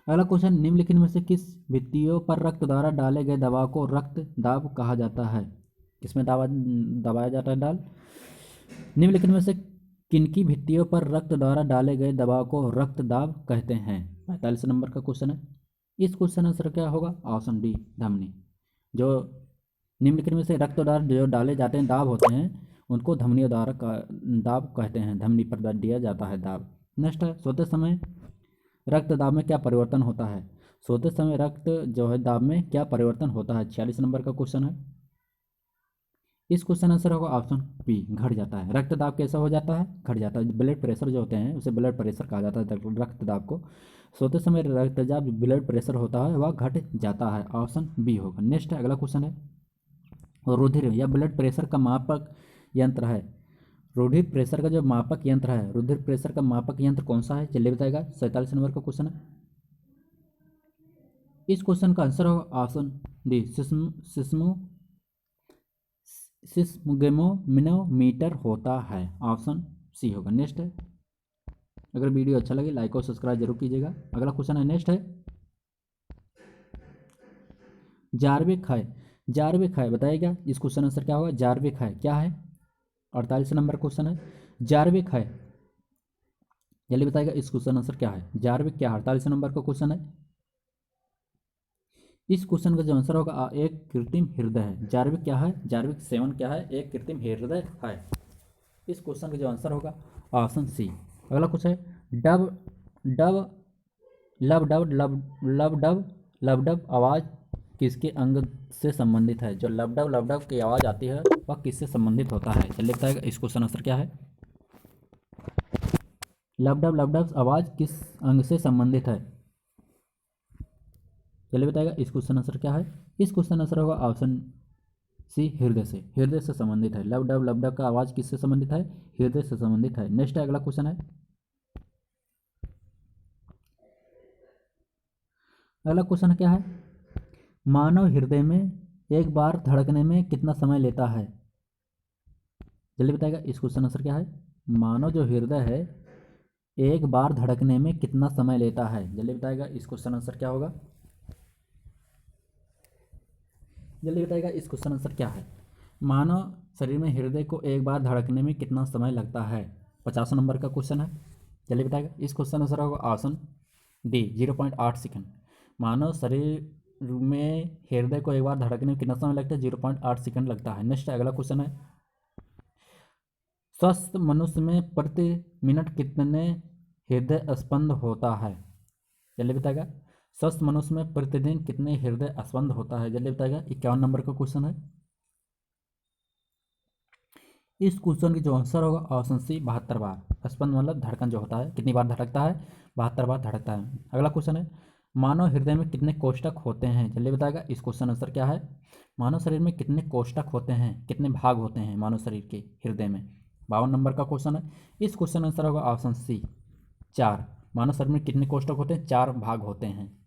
अगला क्वेश्चन, निम्नलिखित में से किस भित्तियों पर रक्त द्वारा डाले गए दबाव को रक्त दाब कहा जाता है, किसमें दबाया जाता है दाल। निम्नलिखित में से किनकी भित्तियों पर रक्त द्वारा डाले गए दबाव को रक्त दाब कहते हैं। 45 नंबर का क्वेश्चन है, इस क्वेश्चन आंसर क्या होगा, ऑप्शन डी धमनी। जो निम्नलिखित में से रक्त द्वारा जो डाले जाते हैं दाब होते हैं उनको धमनियों द्वारा दाब कहते हैं, धमनी पर दिया जाता है दाब। नेक्स्ट है, सोते समय रक्त दाब में क्या परिवर्तन होता है, सोते समय रक्त जो है दाब में क्या परिवर्तन होता है। 46 नंबर का क्वेश्चन है, इस क्वेश्चन आंसर होगा ऑप्शन बी घट जाता है। रक्त दाब कैसा हो जाता है, घट जाता है। ब्लड प्रेशर जो होते हैं उसे ब्लड प्रेशर कहा जाता है रक्त दाब को। सोते समय रक्तचाप ब्लड प्रेशर होता है वह घट जाता है, ऑप्शन बी होगा। नेक्स्ट अगला क्वेश्चन है, रुधिर या ब्लड प्रेशर का मापक यंत्र है, रुधिर प्रेशर का जो मापक यंत्र है, रुधिर प्रेशर का मापक यंत्र कौन सा है, चलिए बताएगा। 47 नंबर का क्वेश्चन है। इस क्वेश्चन का आंसर होगा ऑप्शन डी, सिस्मोगेमोमीटर होता है, ऑप्शन सी होगा। नेक्स्ट है, अगर वीडियो अच्छा लगे लाइक और सब्सक्राइब जरूर कीजिएगा। अगला क्वेश्चन है, नेक्स्ट है, जार्विक है, जार्विक है बताइएगा। इस क्वेश्चन आंसर क्या होगा, जार्विक है क्या है। 48 नंबर क्वेश्चन है, जार्विक है, जल्दी बताइएगा इस क्वेश्चन आंसर क्या है, जार्विक क्या है। 48 नंबर का क्वेश्चन है। इस क्वेश्चन का जो आंसर होगा एक कृत्रिम हृदय है, जार्विक क्या है, जार्विक 7 क्या है, एक कृत्रिम हृदय है। इस क्वेश्चन का जो आंसर होगा ऑप्शन सी। अगला क्वेश्चन है, डब डब लब डब लब लब डब लब डब आवाज़ किसके अंग से संबंधित है, जो लब डब की आवाज़ आती है वह किससे संबंधित होता है, चलिए बताएगा इस क्वेश्चन आंसर क्या है। लब डब आवाज़ किस अंग से संबंधित है, चलिए बताएगा इस क्वेश्चन आंसर क्या है। इस क्वेश्चन आंसर होगा ऑप्शन सी, हृदय से संबंधित है। लब डब का आवाज़ किससे संबंधित है, हृदय से संबंधित है। नेक्स्ट अगला क्वेश्चन है, अगला क्वेश्चन क्या है, मानव हृदय में एक बार धड़कने में कितना समय लेता है, जल्दी बताएगा इस क्वेश्चन आंसर क्या है। मानव जो हृदय है एक बार धड़कने में कितना समय लेता है, जल्दी बताएगा इस क्वेश्चन आंसर क्या होगा, जल्दी बताएगा इस क्वेश्चन आंसर क्या है। मानव शरीर में हृदय को एक बार धड़कने में कितना समय लगता है, 50 नंबर का क्वेश्चन है, जल्दी बताएगा इस क्वेश्चन आंसर होगा ऑप्शन डी, 0.8 सेकंड। मानव शरीर में हृदय को एक बार धड़कने में कितना समय लगता है, 0.8 सेकंड लगता है। नेक्स्ट अगला क्वेश्चन है, स्वस्थ मनुष्य में प्रति मिनट कितने हृदय स्पंद होता है, जल्दी बताएगा। स्वस्थ मनुष्य में प्रतिदिन कितने हृदय स्पंद होता है, जल्दी बताएगा। 51 नंबर का क्वेश्चन है। इस क्वेश्चन की जो आंसर होगा ऑप्शन सी, 72 बार। स्पंद मतलब धड़कन जो होता है, कितनी बार धड़कता है, 72 बार धड़कता है। अगला क्वेश्चन है, मानव हृदय में कितने कोष्ठक होते हैं, जल्दी बताएगा इस क्वेश्चन आंसर क्या है। मानव शरीर में कितने कोष्ठक होते हैं, कितने भाग होते हैं मानव शरीर के हृदय में, 52 नंबर का क्वेश्चन है। इस क्वेश्चन आंसर होगा ऑप्शन सी, 4। मानव शरीर में कितने कोष्ठक होते हैं, 4 भाग होते हैं,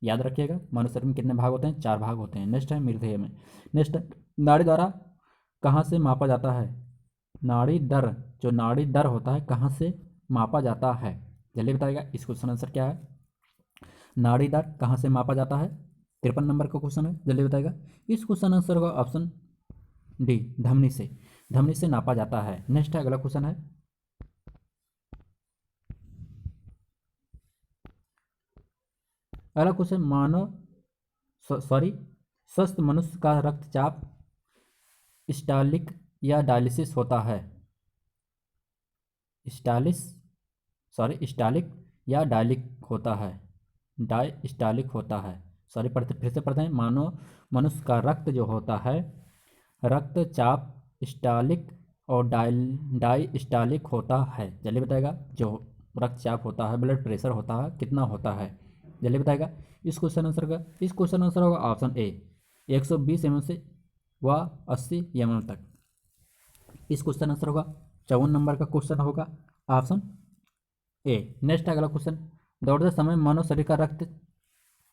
याद रखिएगा। मानव शरीर में कितने भाग होते हैं, 4 भाग होते हैं। नेक्स्ट है हृदय में, नेक्स्ट नाड़ी द्वारा कहाँ से मापा जाता है, नाड़ी दर, जो नाड़ी दर होता है कहाँ से मापा जाता है, जल्दी बताइएगा इस क्वेश्चन आंसर क्या है। नाड़ी दर कहाँ से मापा जाता है, 53 नंबर का क्वेश्चन है, जल्दी बताइएगा। इस क्वेश्चन आंसर होगा ऑप्शन डी, धमनी से, धमनी से नापा जाता है। नेक्स्ट अगला क्वेश्चन है, अगला क्वेश्चन, स्वस्थ मनुष्य का रक्तचाप स्टालिक या डायलिसिस होता है, स्टालिक या डायलिक होता है, डायस्टालिक होता है। फिर से पढ़ते हैं, मानव मनुष्य का रक्त जो होता है, रक्तचाप स्टालिक और डायस्टालिक होता है, जल्दी बताएगा। जो रक्तचाप होता है, ब्लड प्रेशर होता है, कितना होता है, जल्दी बताएगा। इस क्वेश्चन आंसर होगा ऑप्शन ए, 120 mm से व 80 mm तक। इस क्वेश्चन आंसर होगा 54 नंबर का क्वेश्चन होगा ऑप्शन ए। नेक्स्ट अगला क्वेश्चन, दौड़ते समय मानव शरीर का रक्त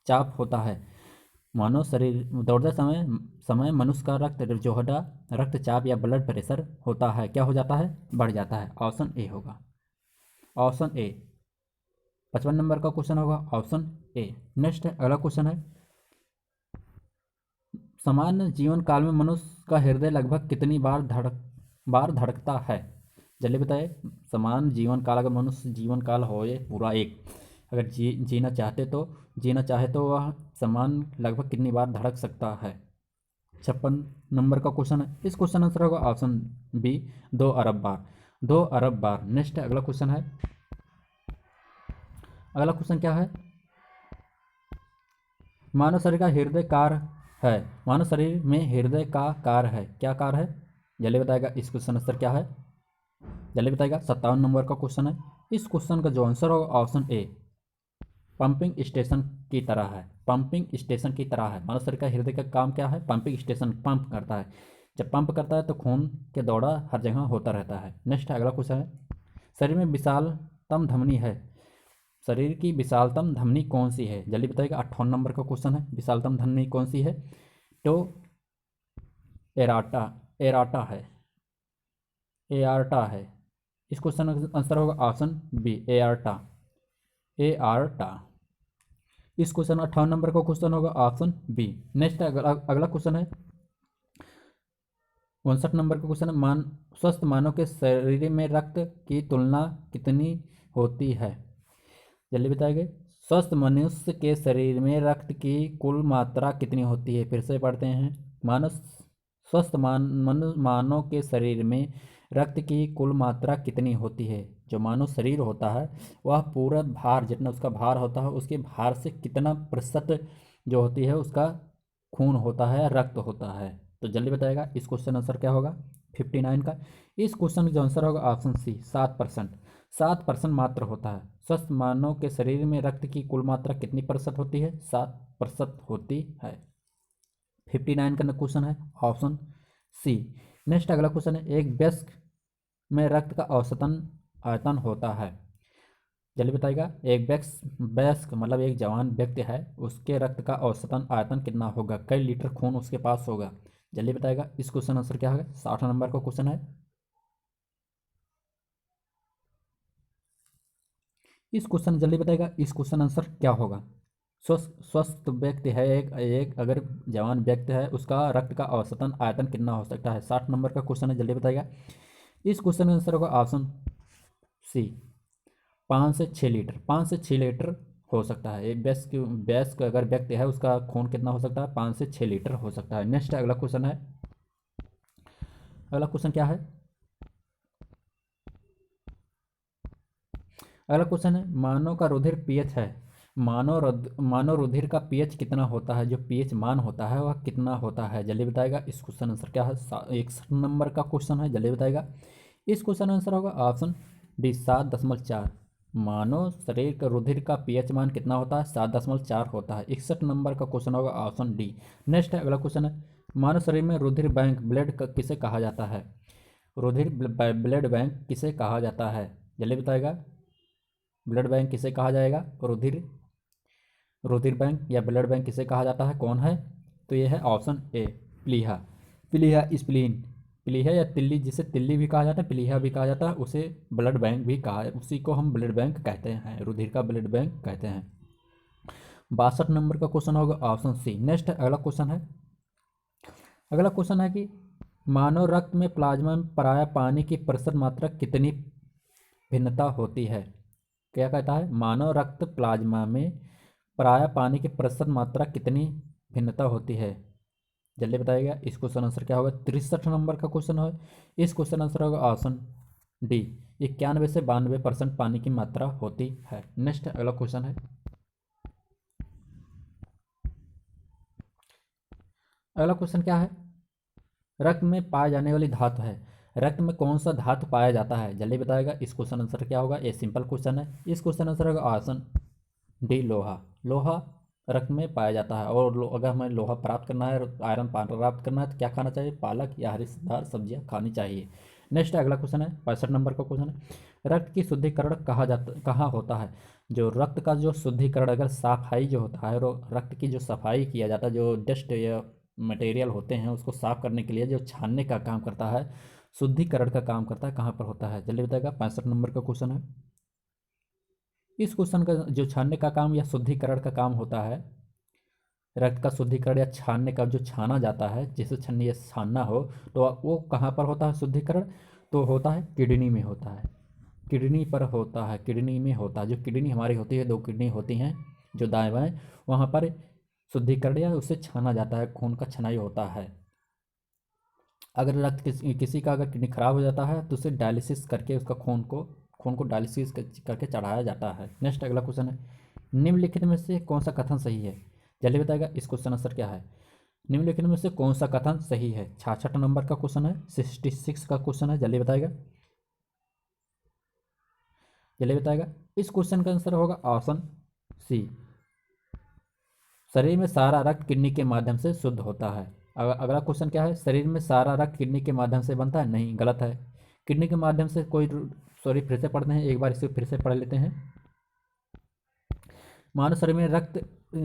चाप होता है, मानव शरीर दौड़ते समय मनुष्य का रक्त जो होता रक्तचाप या ब्लड प्रेशर होता है क्या हो जाता है, बढ़ जाता है, ऑप्शन ए होगा, ऑप्शन ए। 55 नंबर का क्वेश्चन होगा ऑप्शन ए। नेक्स्ट अगला क्वेश्चन है, सामान्य जीवन काल में मनुष्य का हृदय लगभग कितनी बार धड़कता है, जल्दी बताए। समान जीवन काल, अगर मनुष्य जीवन काल हो ये पूरा एक, अगर जीना चाहे तो वह समान लगभग कितनी बार धड़क सकता है। 56 नंबर का क्वेश्चन है। इस क्वेश्चन आंसर होगा ऑप्शन बी, 2 अरब बार, 2 अरब बार। नेक्स्ट अगला क्वेश्चन है, अगला क्वेश्चन क्या है, मानव शरीर का हृदय कार्य है, मानव शरीर में हृदय का कार्य है, क्या कार्य है, जल्दी बताएगा इस क्वेश्चन आंसर क्या है, जल्दी बताएगा। 57 नंबर का क्वेश्चन है। इस क्वेश्चन का जो आंसर होगा ऑप्शन ए, पंपिंग स्टेशन की तरह है। पंपिंग स्टेशन की तरह है। मानव शरीर का हृदय का काम क्या है? पंपिंग स्टेशन, पंप करता है। जब पंप करता है तो खून के दौड़ा हर जगह होता रहता है। नेक्स्ट अगला क्वेश्चन है, शरीर में विशालतम धमनी है। शरीर की विशालतम धमनी कौन सी है? जल्दी बताइएगा। 58 नंबर का क्वेश्चन है, विशालतम धमनी कौन सी है? तो एराटा, एराटा है, एआर्टा है। इस क्वेश्चन का आंसर होगा ऑप्शन बी, एआर्टा, एआर्टा। इस क्वेश्चन 58 नंबर का क्वेश्चन होगा ऑप्शन बी। नेक्स्ट अगला अगला क्वेश्चन है 59 नंबर का क्वेश्चन है, स्वस्थ मानव के शरीर में रक्त की तुलना कितनी होती है? जल्दी बताइए। स्वस्थ मनुष्य के शरीर में रक्त की कुल मात्रा कितनी होती है? फिर से पढ़ते हैं। मानव स्वस्थ मानव के शरीर में रक्त की कुल मात्रा कितनी होती है? जो मानव शरीर होता है वह पूरा भार, जितना उसका भार होता है उसके भार से कितना प्रतिशत जो होती है उसका खून होता है, रक्त होता है? तो जल्दी बताएगा। इस क्वेश्चन आंसर क्या होगा 59 का? इस क्वेश्चन का जो आंसर होगा ऑप्शन सी, 7%। 7% मात्र होता है। स्वस्थ मानव के शरीर में रक्त की कुल मात्रा कितनी प्रतिशत होती है? 7% होती है। 59 का क्वेश्चन है ऑप्शन सी। नेक्स्ट अगला क्वेश्चन है, एक वयस्क में रक्त का औसतन आयतन होता है। जल्दी बताइएगा। एक वयस्क मतलब एक जवान व्यक्ति है, उसके रक्त का औसतन आयतन कितना होगा? कई लीटर खून उसके पास होगा? जल्दी बताइएगा। इस क्वेश्चन आंसर क्या होगा? 60 नंबर का क्वेश्चन है। इस क्वेश्चन जल्दी बताइएगा। इस क्वेश्चन आंसर क्या होगा? स्वस्थ स्वस्थ व्यक्ति है, एक अगर जवान व्यक्ति है उसका रक्त का औसतन आयतन कितना हो सकता है? 60 नंबर का क्वेश्चन है। जल्दी बताइएगा। इस क्वेश्चन का आंसर होगा ऑप्शन सी, 5 से 6 लीटर। 5 से 6 लीटर हो सकता है। एक वयस्क अगर व्यक्ति है उसका खून कितना हो सकता है? 5 से 6 लीटर हो सकता है। नेक्स्ट अगला क्वेश्चन है, अगला क्वेश्चन क्या है? अगला क्वेश्चन है, मानव का रुधिर पीएच है। मानव रुधिर का पीएच कितना होता है? जो पीएच मान होता है वह कितना होता है? जल्दी बताएगा। इस क्वेश्चन आंसर क्या है? 61 नंबर का क्वेश्चन है। जल्दी बताएगा। इस क्वेश्चन आंसर होगा ऑप्शन डी, 7.4। मानव शरीर का रुधिर का पीएच मान कितना होता है? 7.4 होता है। 61 नंबर का क्वेश्चन होगा ऑप्शन डी। नेक्स्ट है अगला क्वेश्चन है, मानव शरीर में रुधिर बैंक ब्लड किसे कहा जाता है? रुधिर ब्लड बैंक किसे कहा जाता है? जल्दी बताएगा। ब्लड बैंक किसे कहा जाएगा? रुधिर रुधिर बैंक या ब्लड बैंक किसे कहा जाता है? कौन है? तो ये है ऑप्शन ए, प्लीहा। प्लीहा स्प्लीन, प्लीहा या तिल्ली, जिसे तिल्ली भी कहा जाता है, प्लीहा भी कहा जाता है, उसे ब्लड बैंक भी कहा है, उसी को हम ब्लड बैंक कहते हैं, रुधिर का ब्लड बैंक कहते हैं। 62 नंबर का क्वेश्चन होगा ऑप्शन सी। नेक्स्ट अगला क्वेश्चन है, अगला क्वेश्चन है कि मानव रक्त में प्लाज्मा में पराया पानी की प्रतिशत मात्रा कितनी भिन्नता होती है? क्या कहता है? मानव रक्त प्लाज्मा में पराया पानी की प्रतिशत मात्रा कितनी भिन्नता होती है? जल्दी बताइएगा। इस क्वेश्चन आंसर क्या होगा? 63 नंबर का क्वेश्चन है। इस क्वेश्चन आंसर होगा ऑप्शन डी, 91 से 92% पानी की मात्रा होती है। नेक्स्ट अगला क्वेश्चन है, अगला क्वेश्चन क्या है? रक्त में पाए जाने वाली धातु है। रक्त में कौन सा धातु पाया जाता है? जल्दी बताएगा। इस क्वेश्चन आंसर क्या होगा? ये सिंपल क्वेश्चन है। इस क्वेश्चन आंसर होगा ऑप्शन डी, लोहा। लोहा रक्त में पाया जाता है। और अगर हमें लोहा प्राप्त करना है, आयरन प्राप्त करना है, तो क्या खाना चाहिए? पालक या हरीदार सब्जियां खानी चाहिए। नेक्स्ट अगला क्वेश्चन है 65 नंबर का क्वेश्चन है, रक्त की शुद्धिकरण कहाँ होता है? जो रक्त का जो शुद्धिकरण, अगर सफाई जो होता है, रक्त की जो सफाई किया जाता है, जो डस्ट या मटेरियल होते हैं उसको साफ करने के लिए जो छानने का काम करता है, शुद्धिकरण का काम करता है, कहाँ पर होता है? जल्दी बताएगा। 65 नंबर का क्वेश्चन है। इस क्वेश्चन का जो छानने का काम या शुद्धिकरण का काम होता है, रक्त का शुद्धिकरण या छानने का, जो छाना जाता है, जिसे छन्नी या छानना हो, तो वो कहाँ पर होता है शुद्धिकरण? तो होता है किडनी में होता है, किडनी पर होता है, किडनी में होता है। जो किडनी हमारी होती है, 2 किडनी होती हैं जो दाएं बाएं, वहाँ पर शुद्धिकरण या उसे छाना जाता है, खून का छनाई होता है। अगर रक्त किसी का अगर किडनी खराब हो जाता है तो उसे डायलिसिस करके उसका खून को डायलिसिस करके चढ़ाया जाता है। नेक्स्ट अगला क्वेश्चन है, निम्नलिखित में से कौन सा कथन सही है? जल्दी बताएगा। इस क्वेश्चन आंसर क्या है? निम्नलिखित में से कौन सा कथन सही है? 66 नंबर का क्वेश्चन है, 66 का क्वेश्चन है। जल्दी बताएगा, जल्दी बताएगा। इस क्वेश्चन का आंसर होगा ऑप्शन सी, शरीर में सारा रक्त किडनी के माध्यम से शुद्ध होता है। अगला क्वेश्चन क्या है, शरीर में सारा रक्त किडनी के माध्यम से बनता है? नहीं, गलत है। किडनी के माध्यम से कोई, सॉरी फिर से पढ़ते हैं, एक बार इसे फिर से पढ़ लेते हैं। मानव शरीर में रक्त,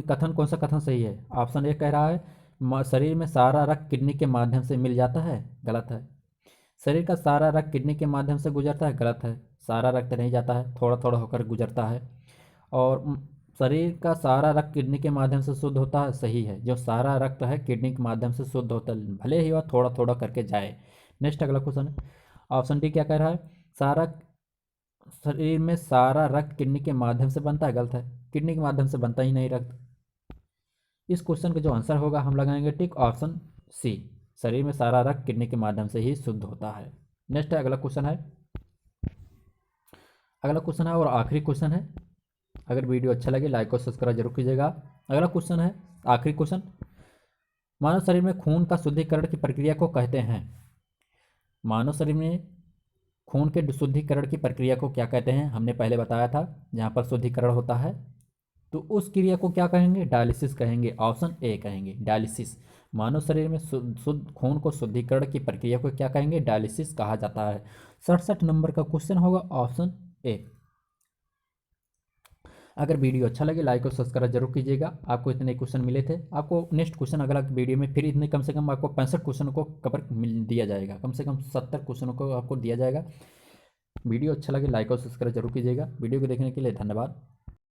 कथन कौन सा कथन सही है? ऑप्शन ए कह रहा है शरीर में सारा रक्त किडनी के माध्यम से मिल जाता है, गलत है। शरीर का सारा रक्त किडनी के माध्यम से गुजरता है, गलत है। सारा रक्त नहीं जाता है, थोड़ा थोड़ा होकर गुजरता है। और शरीर का सारा रक्त किडनी के माध्यम से शुद्ध होता है, सही है। जो सारा रक्त है किडनी के माध्यम से शुद्ध होता है, भले ही वह थोड़ा थोड़ा करके जाए। नेक्स्ट अगला क्वेश्चन है, ऑप्शन डी क्या कह रहा है? सारा शरीर में सारा रक्त किडनी के माध्यम से बनता है, गलत है। किडनी के माध्यम से बनता ही नहीं रक्त। इस क्वेश्चन का जो आंसर होगा हम लगाएंगे टिक, ऑप्शन सी, शरीर में सारा रक्त किडनी के माध्यम से ही शुद्ध होता है। नेक्स्ट अगला क्वेश्चन है, अगला क्वेश्चन है और आखिरी क्वेश्चन है। अगर वीडियो अच्छा लगे लाइक और सब्सक्राइब जरूर कीजिएगा। अगला क्वेश्चन है, आखिरी क्वेश्चन, मानव शरीर में खून का शुद्धिकरण की प्रक्रिया को कहते हैं? मानव शरीर में खून के शुद्धिकरण की प्रक्रिया को क्या कहते हैं? हमने पहले बताया था, जहाँ पर शुद्धिकरण होता है तो उस क्रिया को क्या कहेंगे? डायलिसिस कहेंगे। ऑप्शन ए कहेंगे, डायलिसिस। मानव शरीर में शुद्ध खून को शुद्धिकरण की प्रक्रिया को क्या कहेंगे? डायलिसिस कहा जाता है। 67 नंबर का क्वेश्चन होगा ऑप्शन ए। अगर वीडियो अच्छा लगे लाइक और सब्सक्राइब जरूर कीजिएगा। आपको इतने क्वेश्चन मिले थे, आपको नेक्स्ट क्वेश्चन अगला वीडियो में फिर इतने, कम से कम आपको 65 क्वेश्चन को कवर मिल दिया जाएगा, कम से कम 70 क्वेश्चनों को आपको दिया जाएगा। वीडियो अच्छा लगे लाइक और सब्सक्राइब जरूर कीजिएगा। वीडियो को देखने के लिए धन्यवाद।